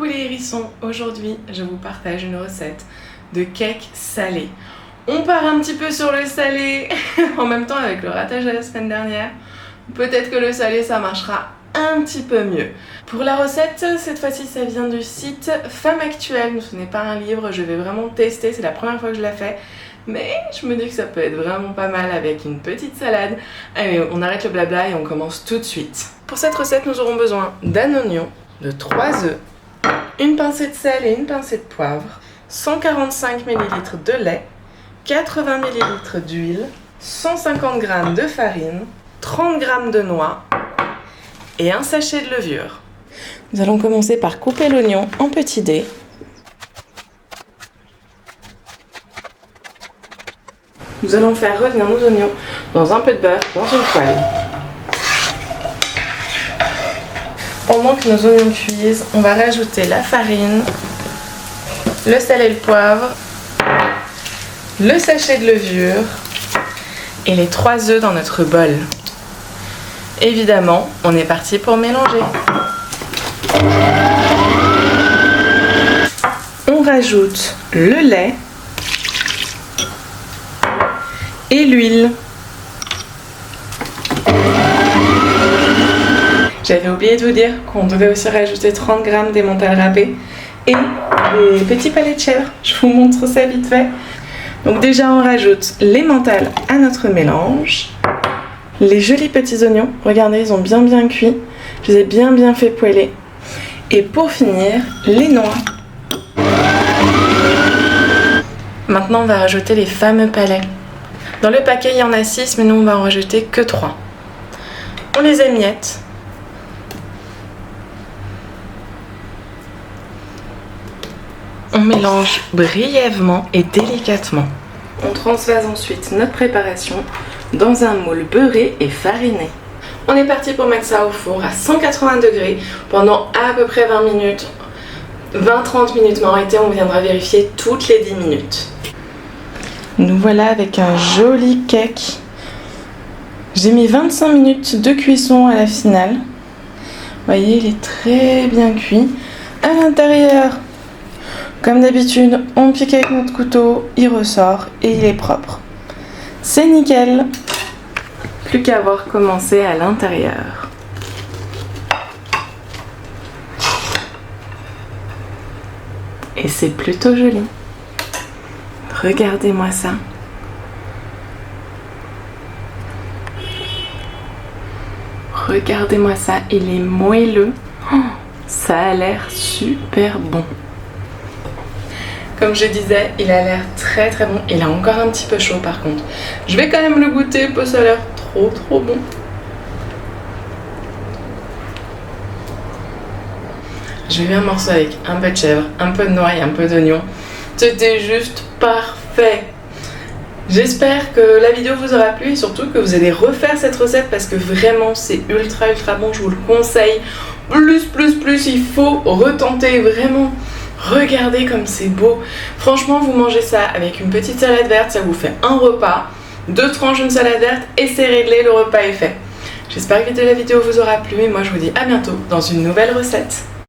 Coucou les hérissons, aujourd'hui je vous partage une recette de cake salé. On part un petit peu sur le salé en même temps avec le ratage de la semaine dernière. Peut-être que le salé ça marchera un petit peu mieux. Pour la recette, cette fois-ci ça vient du site Femme Actuelle, ce n'est pas un livre, je vais vraiment tester, c'est la première fois que je la fais. Mais je me dis que ça peut être vraiment pas mal avec une petite salade. Allez, on arrête le blabla et on commence tout de suite. Pour cette recette, nous aurons besoin d'un oignon, de 3 œufs, une pincée de sel et une pincée de poivre, 145 ml de lait, 80 ml d'huile, 150 g de farine, 30 g de noix et un sachet de levure. Nous allons commencer par couper l'oignon en petits dés. Nous allons faire revenir nos oignons dans un peu de beurre dans une poêle. Pendant que nos oignons cuisent, on va rajouter la farine, le sel et le poivre, le sachet de levure et les 3 œufs dans notre bol. Évidemment, on est parti pour mélanger. On rajoute le lait et l'huile. J'avais oublié de vous dire qu'on devait aussi rajouter 30 g d'émental râpé et des petits palets de chèvre. Je vous montre ça vite fait. Donc déjà on rajoute l'emmental à notre mélange. Les jolis petits oignons, regardez, ils ont bien cuit. Je les ai bien fait poêler. Et pour finir, les noix. Maintenant on va rajouter les fameux palets. Dans le paquet il y en a 6, mais nous on va en rajouter que 3. On les émiette. On mélange brièvement et délicatement. On transvase ensuite notre préparation dans un moule beurré et fariné. On est parti pour mettre ça au four à 180 degrés pendant à peu près 20 minutes. 20-30 minutes, mais en réalité on viendra vérifier toutes les 10 minutes. Nous voilà avec un joli cake. J'ai mis 25 minutes de cuisson à la finale. Vous voyez, il est très bien cuit. À l'intérieur, comme d'habitude, on pique avec notre couteau, il ressort et il est propre. C'est nickel. Plus qu'à voir commencer à l'intérieur. Et c'est plutôt joli. Regardez-moi ça. Regardez-moi ça, il est moelleux. Oh, ça a l'air super bon. Comme je disais, il a l'air très bon. Il est encore un petit peu chaud par contre. Je vais quand même le goûter parce que ça a l'air trop bon. J'ai eu un morceau avec un peu de chèvre, un peu de noix et un peu d'oignon. C'était juste parfait. J'espère que la vidéo vous aura plu et surtout que vous allez refaire cette recette parce que vraiment c'est ultra bon, je vous le conseille. Plus, il faut retenter vraiment. Regardez comme c'est beau. Franchement, vous mangez ça avec une petite salade verte, ça vous fait un repas, 2 tranches d'une salade verte et c'est réglé, le repas est fait. J'espère que la vidéo vous aura plu et moi je vous dis à bientôt dans une nouvelle recette.